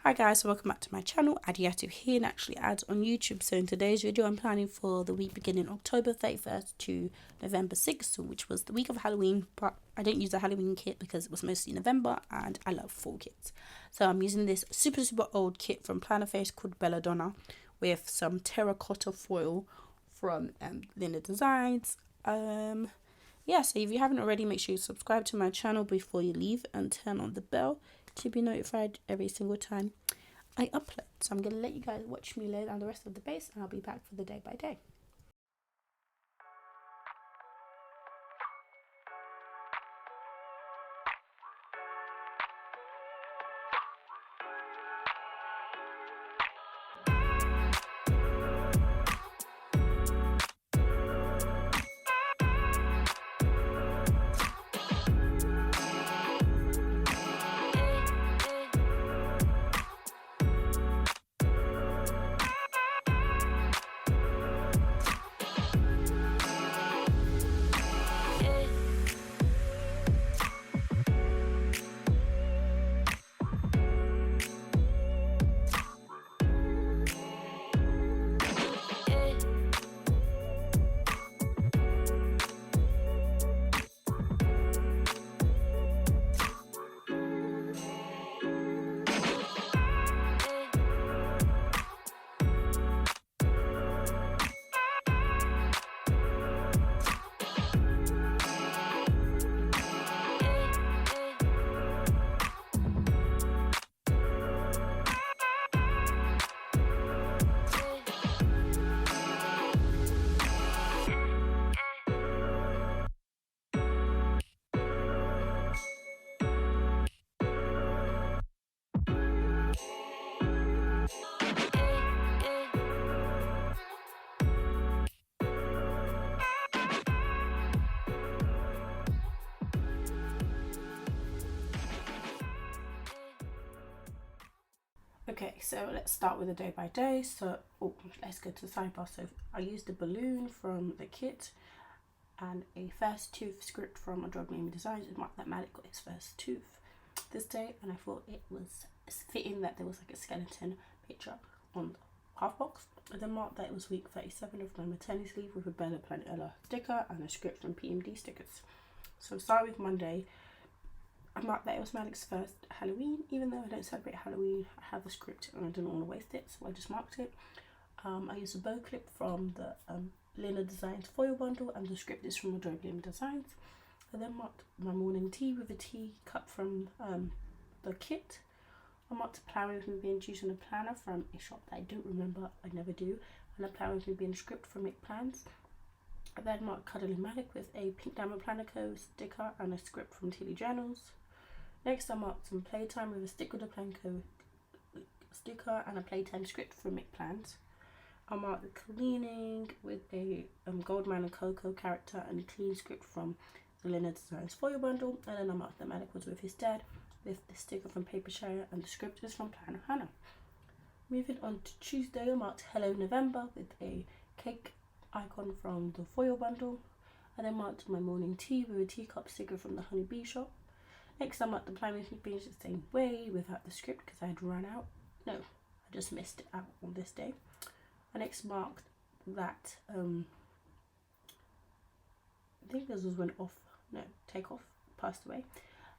Hi guys, so welcome back to my channel. Adiatu here, Naturallyads on YouTube. So in today's video, I'm planning for the week beginning October 31st to November 6th, which was the week of Halloween, but I didn't use a Halloween kit because it was mostly November and I love fall kits. So I'm using this super old kit from PlannerFace called Belladona with some terracotta foil from Linda Designs. Yeah, so if you haven't already, make sure you subscribe to my channel before you leave and turn on the bell to be notified every single time I upload. So I'm going to let you guys watch me lay down the rest of the base and I'll be back for the day by day. Okay, so let's start with the day by day. So let's go to the sidebar. So I used a balloon from the kit and a first tooth script from Naturallyads Designs. It marked that Malik got his first tooth this day, and I thought it was fitting that there was like a skeleton picture on the half box. I then marked that it was week 37 of my maternity leave with a Bella Planet sticker and a script from PMD stickers. So start with Monday. I marked that it was Malik's first Halloween, even though I don't celebrate Halloween. I have a script and I didn't want to waste it, so I just marked it. I used a bow clip from the Linda Designs foil bundle, and the script is from Naturallyads Designs. I then marked my morning tea with a tea cup from the kit. I marked a plan with me being using a planner from a shop that I don't remember, I never do, and a plan with me being a script from Make Plans. I then marked Cuddling Malik with a Pink Diamond Planner Co sticker and a script from Tilly Journals. Next, I marked some playtime with a Stick with the Planco sticker and a playtime script from Make Plans. I marked the cleaning with a Goldman and Coco character and a clean script from the Linda Designs foil bundle. And then I marked that Malik was with his dad with the sticker from Paper Share, and the script is from Planner Hannah. Moving on to Tuesday, I marked Hello November with a cake icon from the foil bundle. I then marked my morning tea with a teacup sticker from the Honeybee shop. Next, I marked the plan with me being the same way without the script because I had run out. No, I just missed it out on this day. I next marked that, I think this was when Takeoff passed away.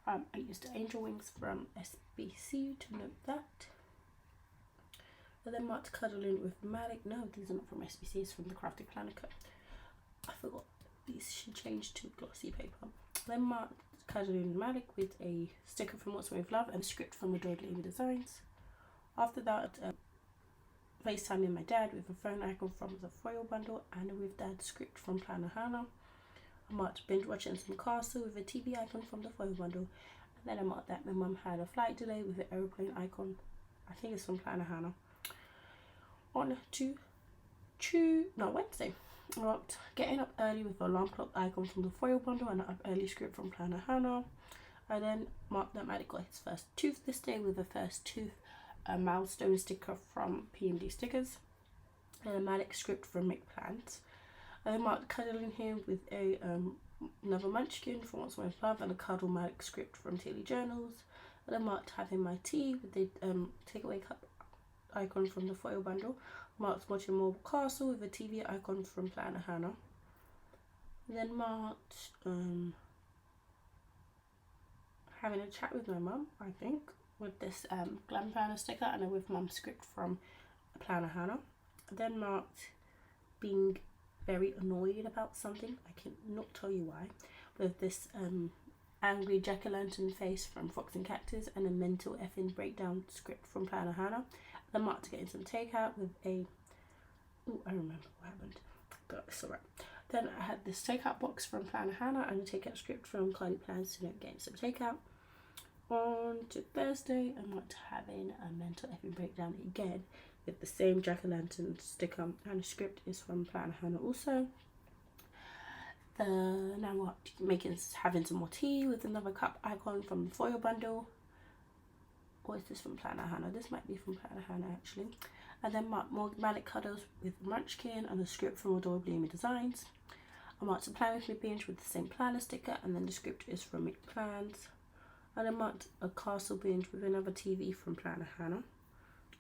I used the angel wings from SBC to note that. I then marked Cuddling with Malik. No, these are not from SBC, it's from the Crafted Planner Co. I forgot these should change to glossy paper. I then marked Cuddling with Malik with a sticker from What's With Love and a script from Naturallyads Designs. After that, FaceTiming my dad with a phone icon from the foil bundle and with Dad's script from Planner Hannah. I marked binge watching some Castle with a TV icon from the foil bundle, and then I marked that my mum had a flight delay with an aeroplane icon. I think it's from Planner Hannah. On to Wednesday, I marked getting up early with an alarm clock icon from the foil bundle and an up early script from Planner Hannah. I then marked that Malik got his first tooth this day with a first tooth milestone sticker from PMD stickers and a Malik script from Make Plans. I then marked Cuddling him with a another munchkin from What's With Love and a Cuddle Malik script from Tilly Journals. I then marked having my tea with the takeaway cup icon from the foil bundle. Marked watching Mobile Castle with a TV icon from Planner Hannah. Then marked having a chat with my mum, I think, with this Glam Planner sticker and a with mum script from Planner Hannah. Then marked being very annoyed about something, I cannot tell you why, with this angry jack-o'-lantern face from Fox and Cactus and a mental effing breakdown script from Planner Hannah. Then marked getting some takeout with a, I remember what happened, but it's alright. Then I had this takeout box from Planner Hannah and a takeout script from Carly Plans to getting some takeout. On to Thursday, I marked having a mental effing breakdown again with the same jack-o'-lantern sticker and the script is from Planner Hannah also. Now what? Having some more tea with another cup icon from the foil bundle. Or is this from Planner Hannah? This might be from Planner Hannah actually. And then marked more Malik Cuddles with Munchkin and the script from Adore Bloomy Designs. I marked a Plan With Me binge with the same planner sticker and then the script is from Make Plans. And I marked a castle binge with another TV from Planner Hannah.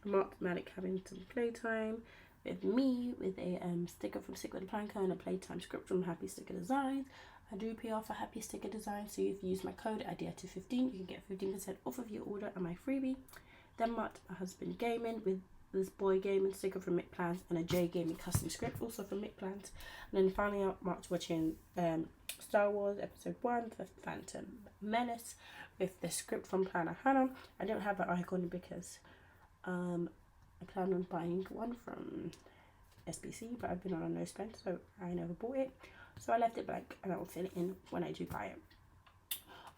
I marked Malik having some playtime with me with a sticker from Stick With the Planco and a playtime script from Happy Sticker Designs. I do PR for Happy Sticker Designs, so if you use my code IDEA215 you can get 15% off of your order and my freebie. Then marked my husband gaming with this boy gaming sticker from Mick Plans and a J Gaming custom script also from Mick Plans. And then finally I marked watching Star Wars Episode 1, The Phantom Menace with the script from Planner Hannah. I don't have an icon because I plan on buying one from SBC, but I've been on a no spend, so I never bought it. So I left it blank and I will fill it in when I do buy it.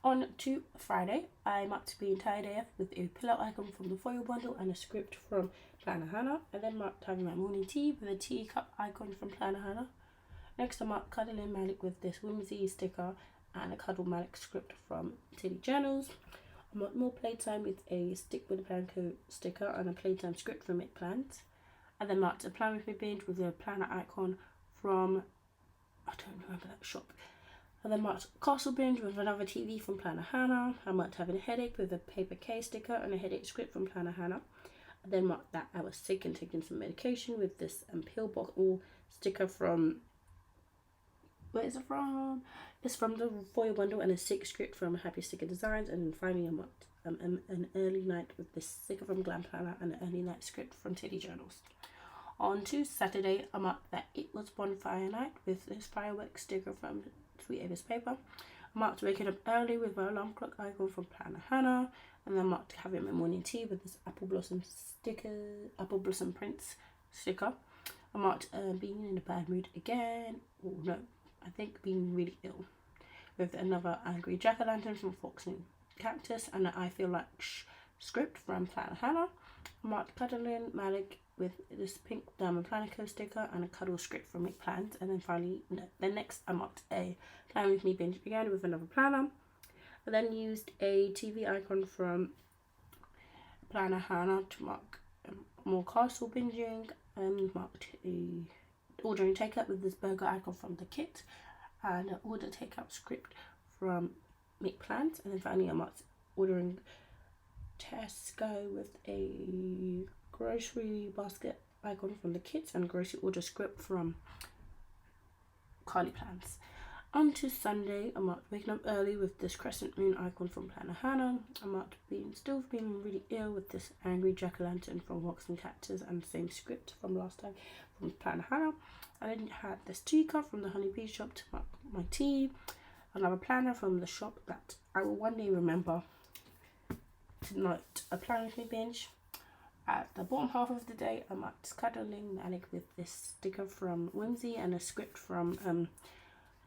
On to Friday, I marked the entire day with a pillow icon from the foil bundle and a script from Planner Hannah. I then marked having my morning tea with a tea cup icon from Planner Hannah. Next I marked cuddling Malik with this whimsy sticker and a cuddle Malik script from Tilly Journals. I marked more playtime with a Stick With the Planco sticker and a playtime script from It Plans. I then marked a Plan With Me binge with a planner icon from, I don't remember that shop. I then marked Castle binge with another TV from Planner Hannah. I marked having a headache with a paper K sticker and a headache script from Planner Hannah. I then marked that I was sick and taking some medication with this pill bottle sticker from, where is it from? It's from the foil bundle and a sick script from Happy Sticker Designs. And then finally I marked an early night with this sticker from Glam Planner and an early night script from Teddy Journals. On to Saturday, I marked that it was bonfire night with this fireworks sticker from Sweet Ava's paper. I marked waking up early with my alarm clock icon from Planner Hannah, and then marked having my morning tea with this apple blossom prints sticker. I marked being in a bad mood again, or no, I think being really ill, with another angry jack-o'-lantern from Fox and Cactus and an I Feel Like script from Planner Hannah. I marked cuddling Malik with this pink diamond Planico sticker and a cuddle script from Make Plans. And then finally, then next I marked a Plan With Me binge again with another planner. I then used a TV icon from Planner Hannah to mark more castle binging, and marked a ordering takeout with this burger icon from the kit and an order takeout script from Make Plans. And then finally I marked ordering Tesco with a grocery basket icon from the kit and grocery order script from Carly Plans. On to Sunday, I marked waking up early with this crescent moon icon from Planner Hannah. I marked still being really ill with this angry jack-o'-lantern from Wax and Cactus and the same script from last time from Planner Hannah. I then had this tea cup from the Honey Bee shop to mark my tea. Another planner from the shop that I will one day remember to note a Plan With Me binge. At the bottom half of the day, I marked cuddling Malik with this sticker from Whimsy and a script from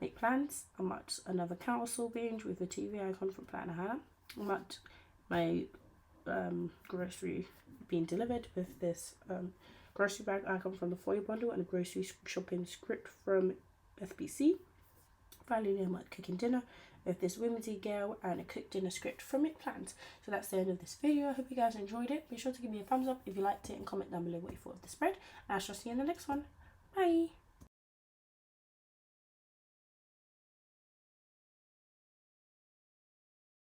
Make Plans. I marked another council binge with a TV icon from Planner Hannah. I marked my grocery being delivered with this grocery bag icon from the foil bundle and a grocery shopping script from FBC. Finally, I marked cooking dinner with this whimsy girl and a cooked dinner script from It Plans. So that's the end of this video. I hope you guys enjoyed it. Be sure to give me a thumbs up if you liked it and comment down below what you thought of the spread. And I shall see you in the next one. Bye!